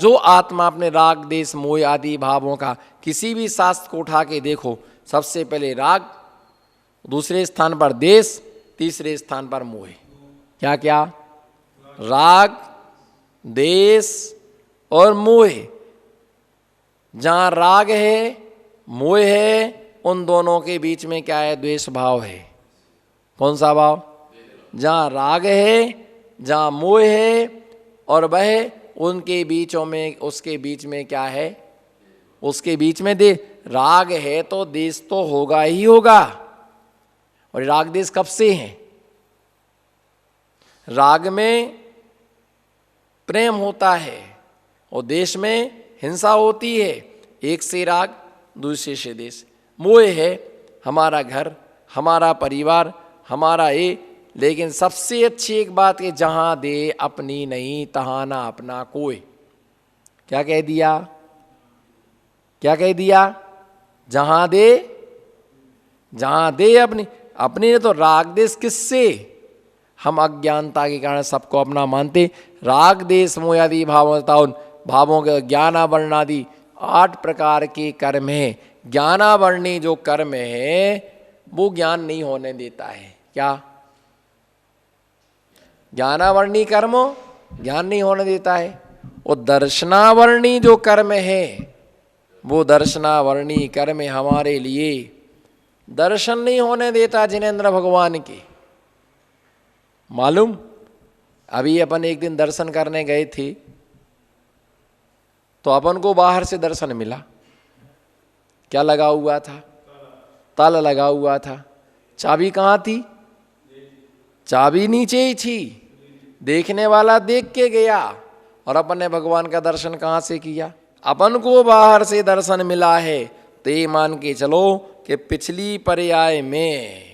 जो आत्मा अपने राग देश मोह आदि भावों का, किसी भी शास्त्र को उठा के देखो, सबसे पहले राग, दूसरे स्थान पर देश, तीसरे स्थान पर मोह। क्या क्या? राग, देश और मोह। जहां राग है, मोह है, उन दोनों के बीच में क्या है? द्वेष भाव है। कौन सा भाव? जहां राग है, जहां मोह है, और वह उनके बीचों में, उसके बीच में क्या है? उसके बीच में राग है तो देश तो होगा ही होगा। और राग देश कब से हैं? राग में प्रेम होता है और देश में हिंसा होती है। एक से राग, दूसरे से देश। मोह है हमारा घर, हमारा परिवार, हमारा ये। लेकिन सबसे अच्छी एक बात है, जहां दे अपनी नहीं तहां ना अपना कोई। क्या कह दिया? क्या कह दिया? जहां दे अपनी। अपनी ने तो राग देश किससे? हम अज्ञानता के कारण सबको अपना मानते। राग देश मोह आदि भावों के ज्ञानावरणादि 8 प्रकार के कर्म है। ज्ञानावरणी जो कर्म है वो ज्ञान नहीं होने देता है। क्या? ज्ञानावरणी कर्म ज्ञान नहीं होने देता है। और दर्शनावरणी जो कर्म है, वो दर्शनावरणी कर्म हमारे लिए दर्शन नहीं होने देता जिनेंद्र भगवान के। मालूम? अभी अपन एक दिन दर्शन करने गए थे तो अपन को बाहर से दर्शन मिला। क्या लगा हुआ था? ताला लगा हुआ था। चाबी कहाँ थी? चाबी नीचे ही थी। देखने वाला देख के गया और अपन ने भगवान का दर्शन कहाँ से किया? अपन को बाहर से दर्शन मिला है तो ये मान के चलो कि पिछली पर्याय में,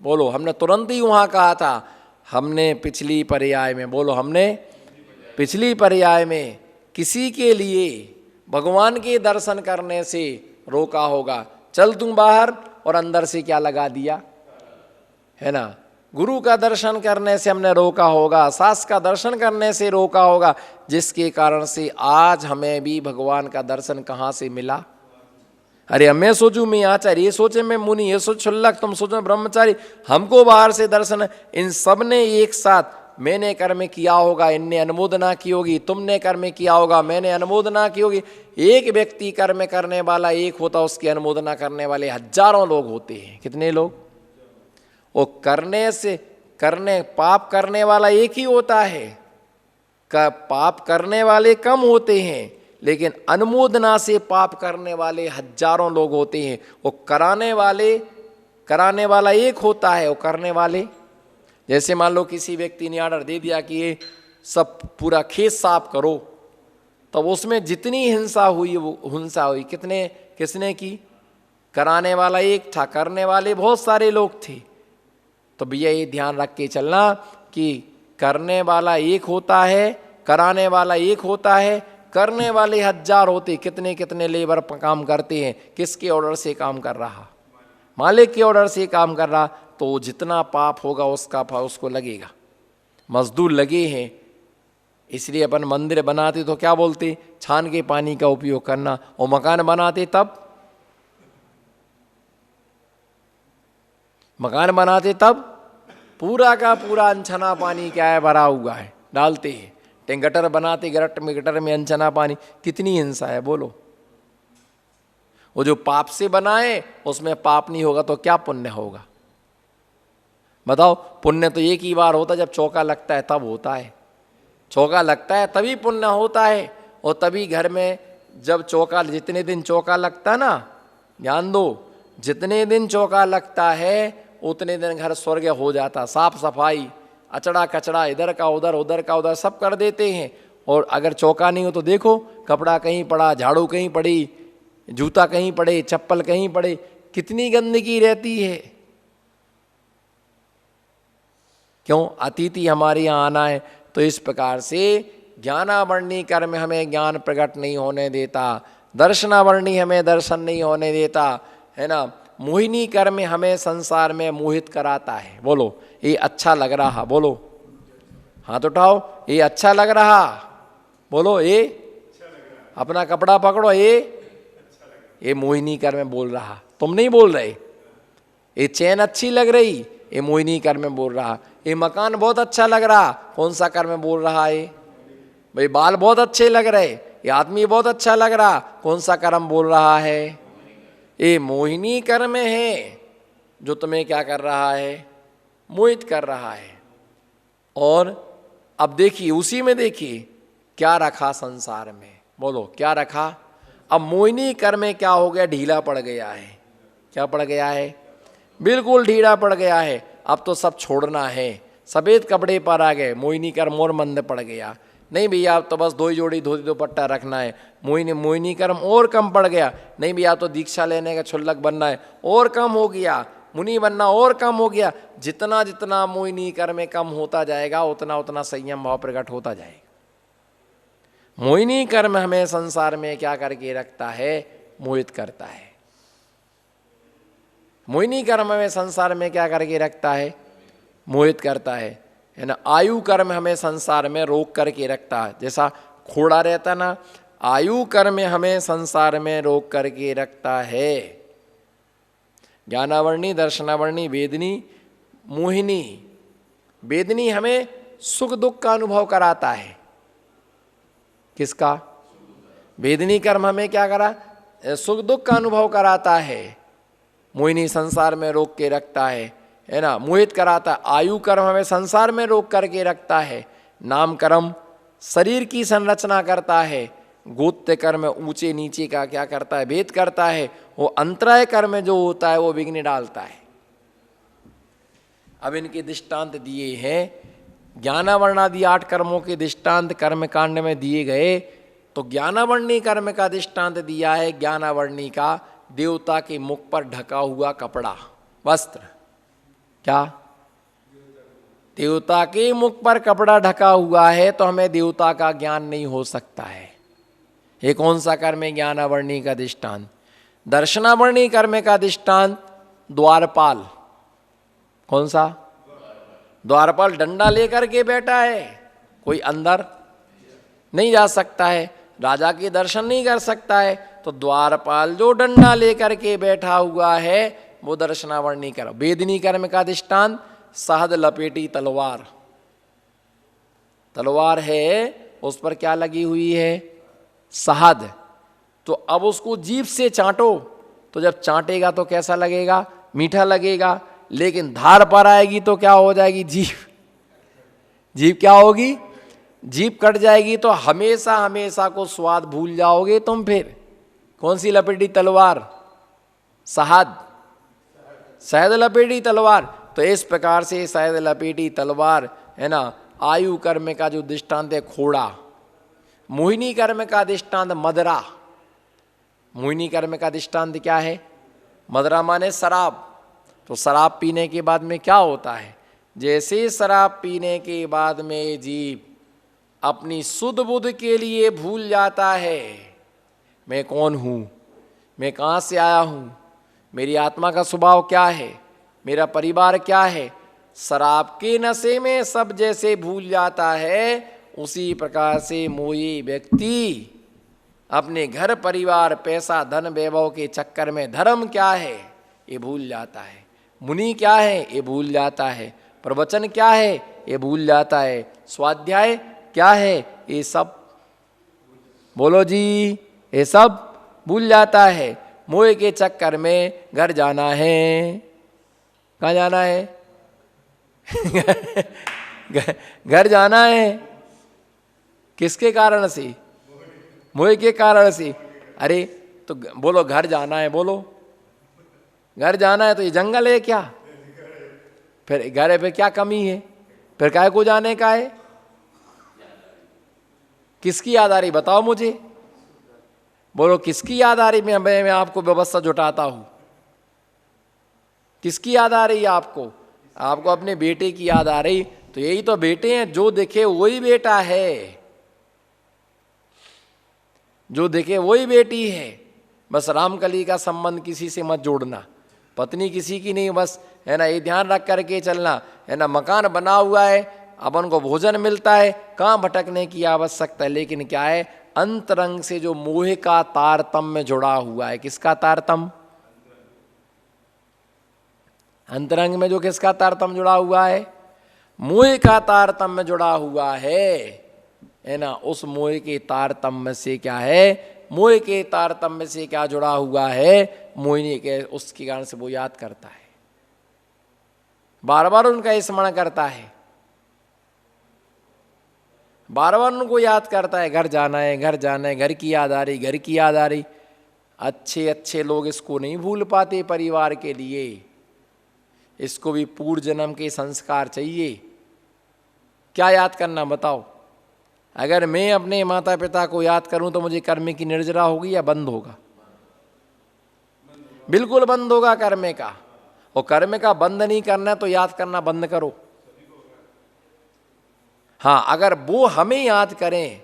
बोलो, हमने तुरंत ही वहाँ कहा था, हमने पिछली पर्याय में, बोलो, हमने पिछली पर्याय में किसी के लिए भगवान के दर्शन करने से रोका होगा। चल तुम बाहर, और अंदर से क्या लगा दिया है ना? गुरु का दर्शन करने से हमने रोका होगा, सास का दर्शन करने से रोका होगा, जिसके कारण से आज हमें भी भगवान का दर्शन कहाँ से मिला? अरे मैं सोचूं मैं आचार्य, ये सोचे मैं मुनि, ये सोच क्षुल्लक, तुम सोचो ब्रह्मचारी, हमको बाहर से दर्शन। इन सब ने एक साथ, मैंने कर्म किया होगा, इनने अनुमोदना की होगी, तुमने कर्म किया होगा, मैंने अनुमोदना की होगी। एक व्यक्ति कर्म करने वाला एक होता, उसकी अनुमोदना करने वाले हजारों लोग होते हैं। कितने लोग? वो पाप करने वाला एक ही होता है। पाप करने वाले कम होते हैं, लेकिन अनुमोदना से पाप करने वाले हजारों लोग होते हैं। वो कराने वाला एक होता है, वो करने वाले, जैसे मान लो किसी व्यक्ति ने ऑर्डर दे दिया कि ये सब पूरा खेत साफ करो, तो उसमें जितनी हिंसा हुई वो हिंसा हुई किसने की? कराने वाला एक था, करने वाले बहुत सारे लोग थे। तो भैया ये ध्यान रख के चलना कि करने वाला एक होता है, कराने वाला एक होता है, करने वाले हजार होते। कितने कितने लेबर काम करते हैं, किसके ऑर्डर से काम कर रहा? मालिक के ऑर्डर से काम कर रहा। तो जितना पाप होगा उसका फल उसको लगेगा। मजदूर लगे हैं, इसलिए अपन मंदिर बनाते तो क्या बोलते? छान के पानी का उपयोग करना। और मकान बनाते तब पूरा का पूरा अनछना पानी क्या है? भरा हुआ है, डालते हैं। गटर बनाते, गटर में अनछना पानी। कितनी हिंसा है, बोलो। वो जो पाप से बनाए उसमें पाप नहीं होगा तो क्या पुण्य होगा? बताओ। पुण्य तो एक ही बार होता, जब चौका लगता है तब होता है। चौका लगता है तभी पुण्य होता है। और तभी घर में जब चौका, जितने दिन चौका लगता है ना, ध्यान दो, जितने दिन चौका लगता है उतने दिन घर स्वर्ग हो जाता। साफ सफाई, अचड़ा कचड़ा, इधर का उधर सब कर देते हैं। और अगर चौका नहीं हो तो देखो, कपड़ा कहीं पड़ा, झाड़ू कहीं पड़ी, जूता कहीं पड़े, चप्पल कहीं पड़े, कितनी गंदगी रहती है। क्यों? अतिथि हमारे यहाँ आना है। तो इस प्रकार से ज्ञानावरणी कर्म हमें ज्ञान प्रकट नहीं होने देता, दर्शनावरणी हमें दर्शन नहीं होने देता, है ना। मोहिनी कर्म हमें संसार में मोहित कराता है। बोलो, ये अच्छा लग रहा, बोलो, हाथ उठाओ, ये अच्छा लग रहा, बोलो, ये अपना कपड़ा पकड़ो, ये मोहिनी कर में बोल रहा, तुम नहीं बोल रहे। ये चैन अच्छी लग रही, ये मोहिनी कर में बोल रहा। ये मकान बहुत अच्छा लग रहा, कौन सा कर में बोल रहा है? भाई बाल बहुत अच्छे लग रहे, ये आदमी बहुत अच्छा लग रहा, कौन सा कर्म बोल रहा है? ये मोहिनी कर में है, जो तुम्हें क्या कर रहा है? मोहित कर रहा है। और अब देखिए, उसी में देखिए क्या रखा संसार में, बोलो क्या रखा? अब मोहिनी कर में क्या हो गया? ढीला पड़ गया है। क्या पड़ गया है? बिल्कुल ढीला पड़ गया है। अब तो सब छोड़ना है, सफेद कपड़े पर आ गए, मोहिनी कर मोर मंद पड़ गया। नहीं भैया अब तो बस 2 ही जोड़ी धोती दुपट्टा रखना है, मोहिनी कर्म और कम पड़ गया। नहीं भैया तो दीक्षा लेने का क्षुल्लक बनना है, और कम हो गया। मुनि बनना और कम हो गया। जितना जितना मोहिनी कर्म में कम होता जाएगा, उतना उतना संयम भाव प्रकट होता जाएगा। मोहिनी कर्म हमें संसार में क्या करके रखता है? मोहित करता है। मोहिनी कर्म हमें संसार में क्या करके रखता है? मोहित करता है ना। आयु कर्म हमें संसार में रोक करके रखता है। जैसा घोड़ा रहता ना, आयु कर्म हमें संसार में रोक करके रखता है। ज्ञानावर्णी, दर्शनावर्णी, वेदनी, मोहिनी। वेदनी हमें सुख दुख का अनुभव कराता है। किसका? वेदनी कर्म हमें क्या करा? सुख दुख का अनुभव कराता है। मोहिनी संसार में रोक के रखता है ना, मोहित कराता है। आयु कर्म हमें संसार में रोक करके रखता है। नाम कर्म शरीर की संरचना करता है। गोत्य कर्म ऊंचे नीचे का क्या करता है? भेद करता है। वो अंतराय कर्म जो होता है वो विघ्न डालता है। अब इनके दृष्टांत दिए हैं। ज्ञानावर्णादि 8 कर्मों के दृष्टांत कर्म कांड में दिए गए। तो ज्ञानावर्णी कर्म का दृष्टांत दिया है। ज्ञानावर्णी का देवता के मुख पर ढका हुआ कपड़ा, वस्त्र। क्या? देवता के मुख पर कपड़ा ढका हुआ है तो हमें देवता का ज्ञान नहीं हो सकता है। ये कौन सा कर्म है? ज्ञानावर्णी का दृष्टांत। दर्शनावर्णी कर्म का दृष्टांत द्वारपाल। कौन सा? द्वारपाल डंडा लेकर के बैठा है, कोई अंदर नहीं जा सकता है, राजा के दर्शन नहीं कर सकता है। तो द्वारपाल जो डंडा लेकर के बैठा हुआ है वो दर्शनावर्णी कर्म। वेदनी कर्म का दृष्टांत शहद लपेटी तलवार। तलवार है, उस पर क्या लगी हुई है? शहद। तो अब उसको जीभ से चाटो, तो जब चाटेगा तो कैसा लगेगा? मीठा लगेगा। लेकिन धार पर आएगी तो क्या हो जाएगी? जीभ क्या होगी? जीभ कट जाएगी। तो हमेशा हमेशा को स्वाद भूल जाओगे तुम। फिर कौन सी लपेटी तलवार? शहद। शहद लपेटी तलवार। तो इस प्रकार से शहद लपेटी तलवार है ना। आयु कर्म का जो दृष्टांत है घोड़ा। मोहिनी कर्म का दृष्टांत मदरा। मोहिनी कर्म का दृष्टांत क्या है? मदरा माने शराब। तो शराब पीने के बाद में क्या होता है? जैसे शराब पीने के बाद में जीव अपनी सुध बुध के लिए भूल जाता है, मैं कौन हूँ, मैं कहाँ से आया हूँ, मेरी आत्मा का स्वभाव क्या है, मेरा परिवार क्या है। शराब के नशे में सब जैसे भूल जाता है, उसी प्रकार से मोही व्यक्ति अपने घर परिवार पैसा धन वैभव के चक्कर में धर्म क्या है ये भूल जाता है, मुनि क्या है ये भूल जाता है, प्रवचन क्या है ये भूल जाता है, स्वाध्याय क्या है ये सब, बोलो जी, ये सब भूल जाता है। मोह के चक्कर में घर जाना है, कहाँ जाना है? घर जाना है। किसके कारण से? मोह के कारण से। अरे तो बोलो घर जाना है, बोलो घर जाना है। तो ये जंगल है क्या? फिर घर है, फिर क्या कमी है? फिर काहे को जाने का है? किसकी याद आ रही बताओ मुझे, बोलो किसकी याद आ रही? मैं आपको व्यवस्था जुटाता हूं। किसकी याद आ रही है आपको? आपको अपने बेटे की याद आ रही। तो यही तो बेटे हैं, जो दिखे वही बेटा है, जो दिखे वही बेटी है। बस रामकली का संबंध किसी से मत जोड़ना, पत्नी किसी की नहीं, बस है ना, ये ध्यान रख करके चलना है ना। मकान बना हुआ है, अपन को भोजन मिलता है, कहाँ भटकने की आवश्यकता है। लेकिन क्या है, अंतरंग से जो मोह का तारतम्य जुड़ा हुआ है, किसका तारतम्य? अंतरंग में जो किसका तारतम्य जुड़ा हुआ है? मोह का तारतम्य जुड़ा हुआ है ना। उस मोह के तारतम्य से क्या है? मोह के तारतम्य से क्या जुड़ा हुआ है? मोहिनी के, उसके कारण से वो याद करता है, बार बार उनका स्मरण करता है, बार बार उनको याद करता है। घर जाना है, घर जाना है, घर की याद आ रही, घर की याद आ रही। अच्छे अच्छे लोग इसको नहीं भूल पाते परिवार के लिए, इसको भी पूर्व जन्म के संस्कार चाहिए। क्या याद करना बताओ? अगर मैं अपने माता पिता को याद करूं तो मुझे कर्म की निर्जरा होगी या बंद होगा? बिल्कुल बंद होगा कर्म का। और कर्म का बंद नहीं करना तो याद करना बंद करो। हाँ, अगर वो हमें याद करें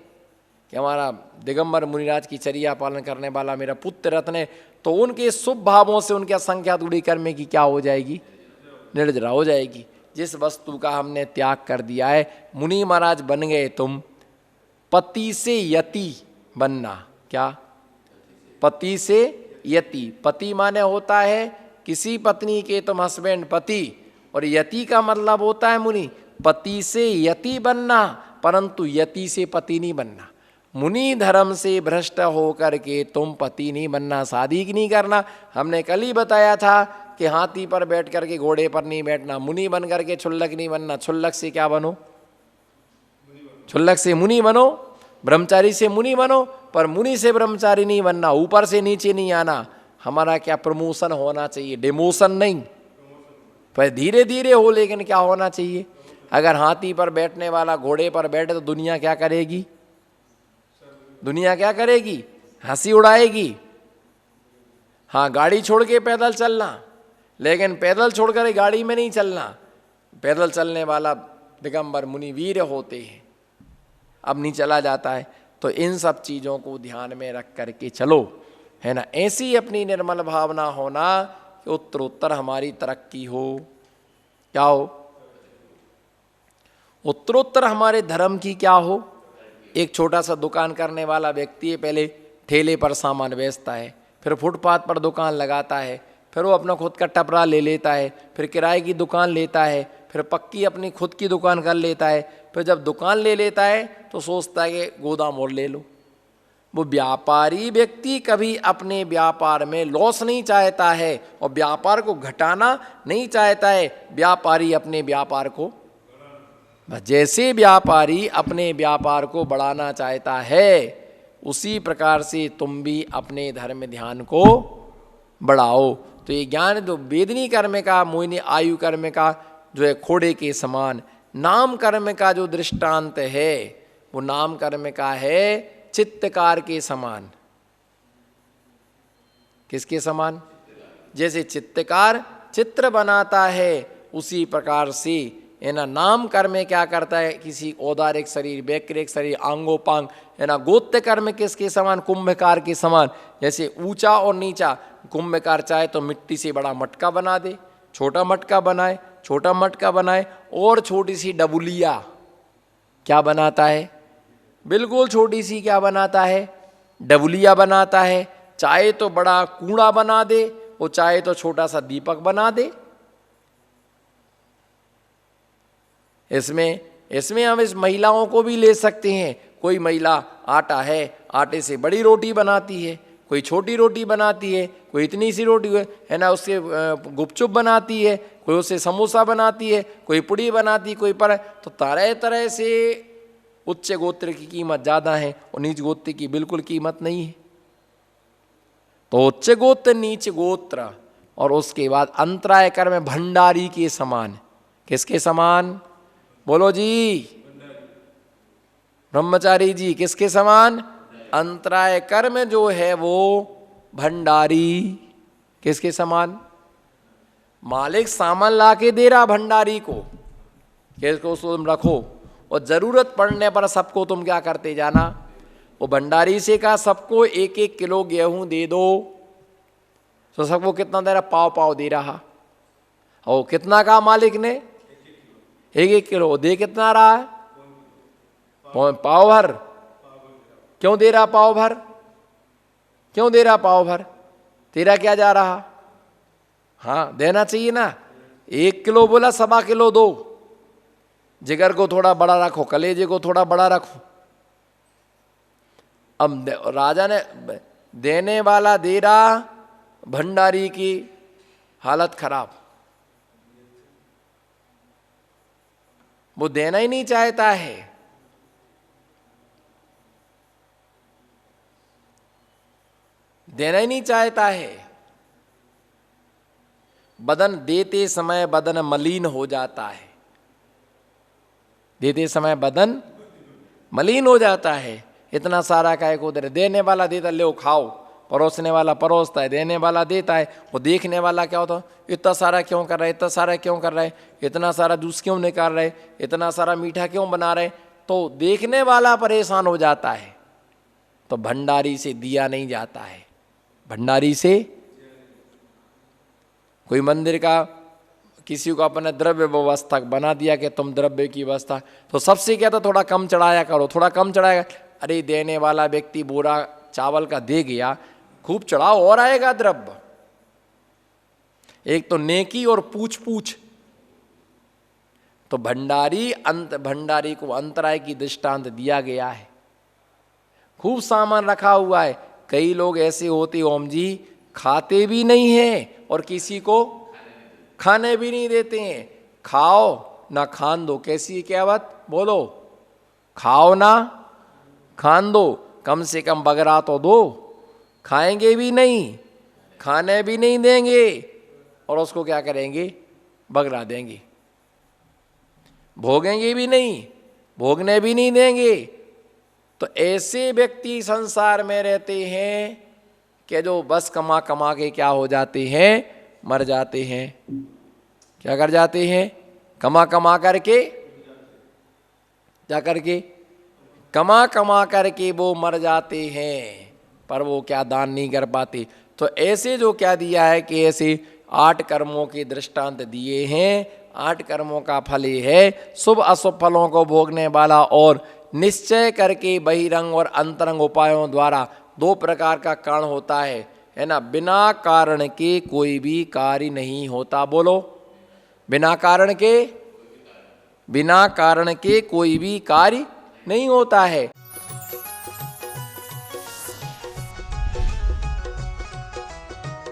कि हमारा दिगंबर मुनिराज की चर्या पालन करने वाला मेरा पुत्र रत्न है, तो उनके शुभ भावों से उनकी असंख्या दूरी कर्म की क्या हो जाएगी? निर्जरा हो जाएगी। जिस वस्तु का हमने त्याग कर दिया है, मुनि महाराज बन गए तुम, पति से यति बनना। क्या? पति से यति। पति माने होता है किसी पत्नी के तुम हस्बैंड पति, और यति का मतलब होता है मुनि। पति से यति बनना, परंतु यति से पति नहीं बनना। मुनि धर्म से भ्रष्ट होकर के तुम पति नहीं बनना, शादी नहीं करना। हमने कल ही बताया था कि हाथी पर बैठ करके घोड़े पर नहीं बैठना, मुनि बन करके क्षुल्लक नहीं बनना। क्षुल्लक से क्या बनो? क्षुल्लक से मुनि बनो, ब्रह्मचारी से मुनि बनो, पर मुनि से ब्रह्मचारी नहीं बनना, ऊपर से नीचे नहीं आना। हमारा क्या प्रमोशन होना चाहिए, डिमोशन नहीं, पर धीरे धीरे हो, लेकिन क्या होना चाहिए? अगर हाथी पर बैठने वाला घोड़े पर बैठे तो दुनिया क्या करेगी? दुनिया क्या करेगी? हंसी उड़ाएगी। हाँ, गाड़ी छोड़ के पैदल चलना, लेकिन पैदल छोड़कर गाड़ी में नहीं चलना। पैदल चलने वाला दिगंबर मुनि वीर होते हैं, अब नहीं चला जाता है। तो इन सब चीज़ों को ध्यान में रख करके चलो, है ना। ऐसी अपनी निर्मल भावना होना कि उत्तरोत्तर हमारी तरक्की हो। क्या हो? उत्तरोत्तर हमारे धर्म की क्या हो? एक छोटा सा दुकान करने वाला व्यक्ति है, पहले ठेले पर सामान बेचता है, फिर फुटपाथ पर दुकान लगाता है, फिर वो अपना खुद का टपरा ले लेता है, फिर किराए की दुकान लेता है, फिर पक्की अपनी खुद की दुकान कर लेता है। फिर जब दुकान ले लेता है तो सोचता है कि गोदाम और ले लो। वो व्यापारी व्यक्ति कभी अपने व्यापार में लॉस नहीं चाहता है और व्यापार को घटाना नहीं चाहता है। व्यापारी अपने व्यापार को, जैसे व्यापारी अपने व्यापार को बढ़ाना चाहता है, उसी प्रकार से तुम भी अपने धर्म ध्यान को बढ़ाओ। तो ये ज्ञान जो वेदनी कर्म का, मोहिनी आयु कर्म का जो है खोड़े के समान, नाम कर्म का जो दृष्टांत है वो नाम कर्म का है चित्तकार के समान। किसके समान? जैसे चित्तकार चित्र बनाता है, उसी प्रकार से है ना नाम कर्म क्या करता है? किसी औदारिक शरीर, वैक्रिक शरीर, आंगोपांग, है ना। गोत्य कर्म किसके समान? कुंभकार के समान। जैसे ऊंचा और नीचा, कुंभकार चाहे तो मिट्टी से बड़ा मटका बना दे, छोटा मटका बनाए, छोटा मटका बनाए, और छोटी सी डबुलिया क्या बनाता है? बिल्कुल छोटी सी क्या बनाता है? डबुलिया बनाता है। चाहे तो बड़ा कूड़ा बना दे, वो चाहे तो छोटा सा दीपक बना दे। इसमें हम इस महिलाओं को भी ले सकते हैं। कोई महिला आटा है, आटे से बड़ी रोटी बनाती है, कोई छोटी रोटी बनाती है, कोई इतनी सी रोटी है ना उससे गुपचुप बनाती है, कोई उससे समोसा बनाती है, कोई पुड़ी बनाती, कोई पर। तो तरह तरह से उच्च गोत्र की कीमत ज़्यादा है और नीच गोत्र की बिल्कुल कीमत नहीं है। तो उच्च गोत्र, नीच गोत्र, और उसके बाद अंतराय कर्म भंडारी के समान। किसके समान? बोलो जी, ब्रह्मचारी जी, किसके समान? अंतराय कर्म जो है वो भंडारी। किसके समान? मालिक सामान ला के दे रहा भंडारी को, किसको तुम रखो, और जरूरत पड़ने पर सबको तुम क्या करते जाना। वो भंडारी से कहा सबको 1-1 किलो गेहूं दे दो, तो सबको कितना दे रहा? पाव पाव दे रहा। और कितना कहा मालिक ने? 1-1 किलो। दे कितना रहा है? पाव भर। क्यों दे रहा पाव भर? क्यों दे रहा पाव भर? तेरा क्या जा रहा? हाँ देना चाहिए ना। 1 किलो बोला, 1.25 किलो दो। जिगर को थोड़ा बड़ा रखो, कलेजे को थोड़ा बड़ा रखो। अब राजा ने, देने वाला दे रहा, भंडारी की हालत खराब। वो देना ही नहीं चाहता है। देना ही नहीं चाहता है। बदन देते समय बदन मलिन हो जाता है। देते समय बदन मलिन हो जाता है। इतना सारा काय को दे रहे, देने वाला देता, ले खाओ, परोसने वाला परोसता है, देने वाला देता है। वो देखने वाला क्या होता है, इतना सारा क्यों कर रहा है, इतना सारा क्यों कर रहा है, इतना सारा जूस क्यों निकाल रहे, इतना सारा मीठा क्यों बना रहे। तो देखने वाला परेशान हो जाता है। तो भंडारी से दिया नहीं जाता है। भंडारी से, कोई मंदिर का किसी को अपने द्रव्य व्यवस्था बना दिया कि तुम द्रव्य की व्यवस्था, तो सबसे क्या था, थोड़ा कम चढ़ाया करो, थोड़ा कम चढ़ाएगा। अरे देने वाला व्यक्ति बोरा चावल का दे गया, खूब चढ़ाओ और आएगा द्रव्य। एक तो नेकी और पूछ पूछ। तो भंडारी को अंतराय की दृष्टांत दिया गया है। खूब सामान रखा हुआ है। कई लोग ऐसे होते ओम जी, खाते भी नहीं हैं और किसी को खाने भी नहीं देते हैं। खाओ ना खान दो, कैसी कहावत बोलो, खाओ ना खान दो, कम से कम बगरा तो दो। खाएंगे भी नहीं, खाने भी नहीं देंगे, और उसको क्या करेंगे, बगरा देंगे। भोगेंगे भी नहीं, भोगने भी नहीं देंगे। तो ऐसे व्यक्ति संसार में रहते हैं कि जो बस कमा कमा के क्या हो जाते हैं, मर जाते हैं। क्या कर जाते हैं, कमा कमा करके, क्या करके, कमा कमा करके वो मर जाते हैं, पर वो क्या दान नहीं कर पाते। तो ऐसे जो क्या दिया है कि ऐसे 8 कर्मों के दृष्टांत दिए हैं। 8 कर्मों का फल ये है, शुभ अशुभ फलों को भोगने वाला और निश्चय करके बहिरंग और अंतरंग उपायों द्वारा 2 प्रकार का कारण होता है ना। बिना कारण के कोई भी कार्य नहीं होता। बोलो, बिना कारण के कोई भी कार्य नहीं होता है।